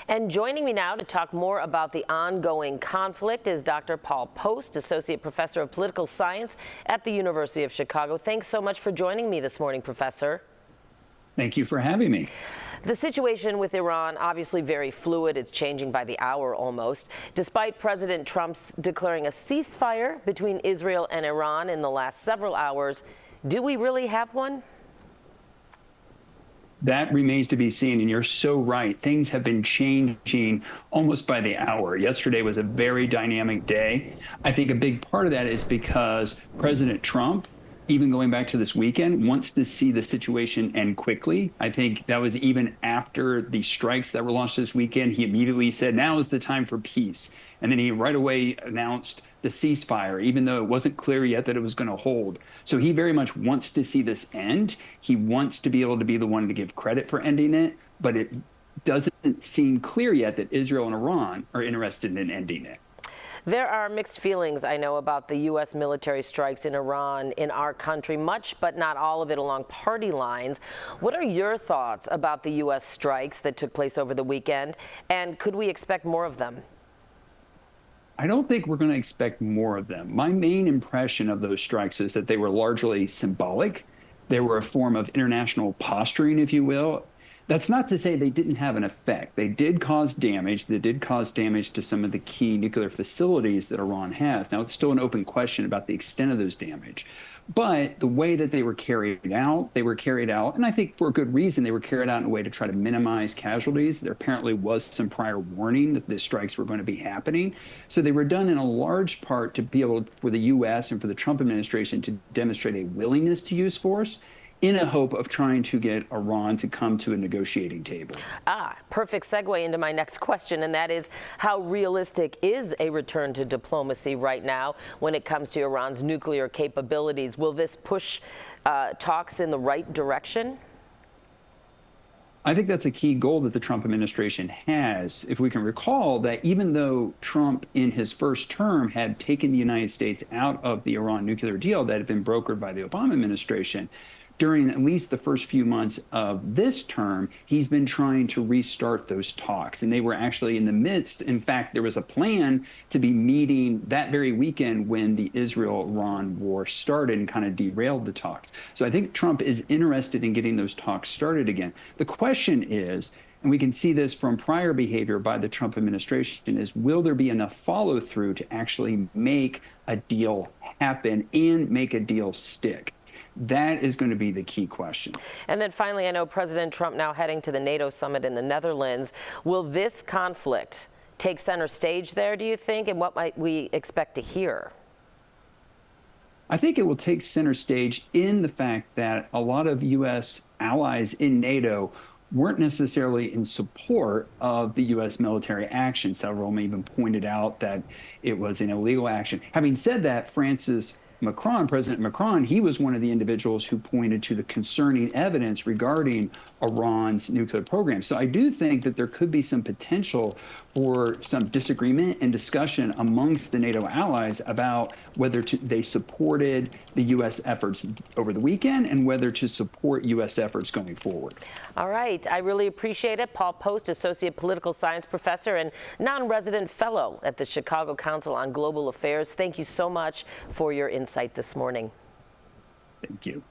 And joining me now to talk more about the ongoing conflict is Dr. Paul Poast, Associate Professor of Political Science at the University of Chicago. Thanks so much for joining me this morning, Professor. Thank you for having me. The situation with Iran, obviously very fluid. It's changing by the hour almost. Despite President Trump's declaring a ceasefire between Israel and Iran in the last several hours, do we really have one? That remains to be seen, and you're so right. Things have been changing almost by the hour. Yesterday was a very dynamic day. I think a big part of that is because President Trump, even going back to this weekend, wants to see the situation end quickly. I think that was even after the strikes that were launched this weekend. He immediately said, now is the time for peace. And then he right away announced the ceasefire, even though it wasn't clear yet that it was going to hold. So he very much wants to see this end. He wants to be able to be the one to give credit for ending it, but it doesn't seem clear yet that Israel and Iran are interested in ending it. There are mixed feelings, I know, about the U.S. military strikes in Iran, in our country, much but not all of it along party lines. What are your thoughts about the U.S. strikes that took place over the weekend, and could we expect more of them? I don't think we're going to expect more of them. My main impression of those strikes is that they were largely symbolic. They were a form of international posturing, if you will. That's not to say they didn't have an effect. They did cause damage. They did cause damage to some of the key nuclear facilities that Iran has. Now, it's still an open question about the extent of those damage. But the way that they were carried out, and I think for a good reason, they were carried out in a way to try to minimize casualties. There apparently was some prior warning that the strikes were going to be happening. So they were done in a large part to be able, for the U.S. and for the Trump administration, to demonstrate a willingness to use force, in a hope of trying to get Iran to come to a negotiating table. Perfect segue into my next question, and that is, how realistic is a return to diplomacy right now when it comes to Iran's nuclear capabilities? Will this push talks in the right direction? I think that's a key goal that the Trump administration has. If we can recall that even though Trump in his first term had taken the United States out of the Iran nuclear deal that had been brokered by the Obama administration, during at least the first few months of this term, he's been trying to restart those talks. And they were actually in the midst. In fact, there was a plan to be meeting that very weekend when the Israel-Iran war started and kind of derailed the talks. So I think Trump is interested in getting those talks started again. The question is, and we can see this from prior behavior by the Trump administration, is will there be enough follow through to actually make a deal happen and make a deal stick? That is going to be the key question. And then finally, I know President Trump now heading to the NATO summit in the Netherlands. Will this conflict take center stage there, do you think? And what might we expect to hear? I think it will take center stage in the fact that a lot of U.S. allies in NATO weren't necessarily in support of the U.S. military action. Several of them even pointed out that it was an illegal action. Having said that, President Macron, he was one of the individuals who pointed to the concerning evidence regarding Iran's nuclear program. So I do think that there could be some potential for some disagreement and discussion amongst the NATO allies about whether they supported the U.S. efforts over the weekend and whether to support U.S. efforts going forward. All right. I really appreciate it. Paul Poast, Associate Political Science Professor and non-resident fellow at the Chicago Council on Global Affairs. Thank you so much for your insight this morning. Thank you.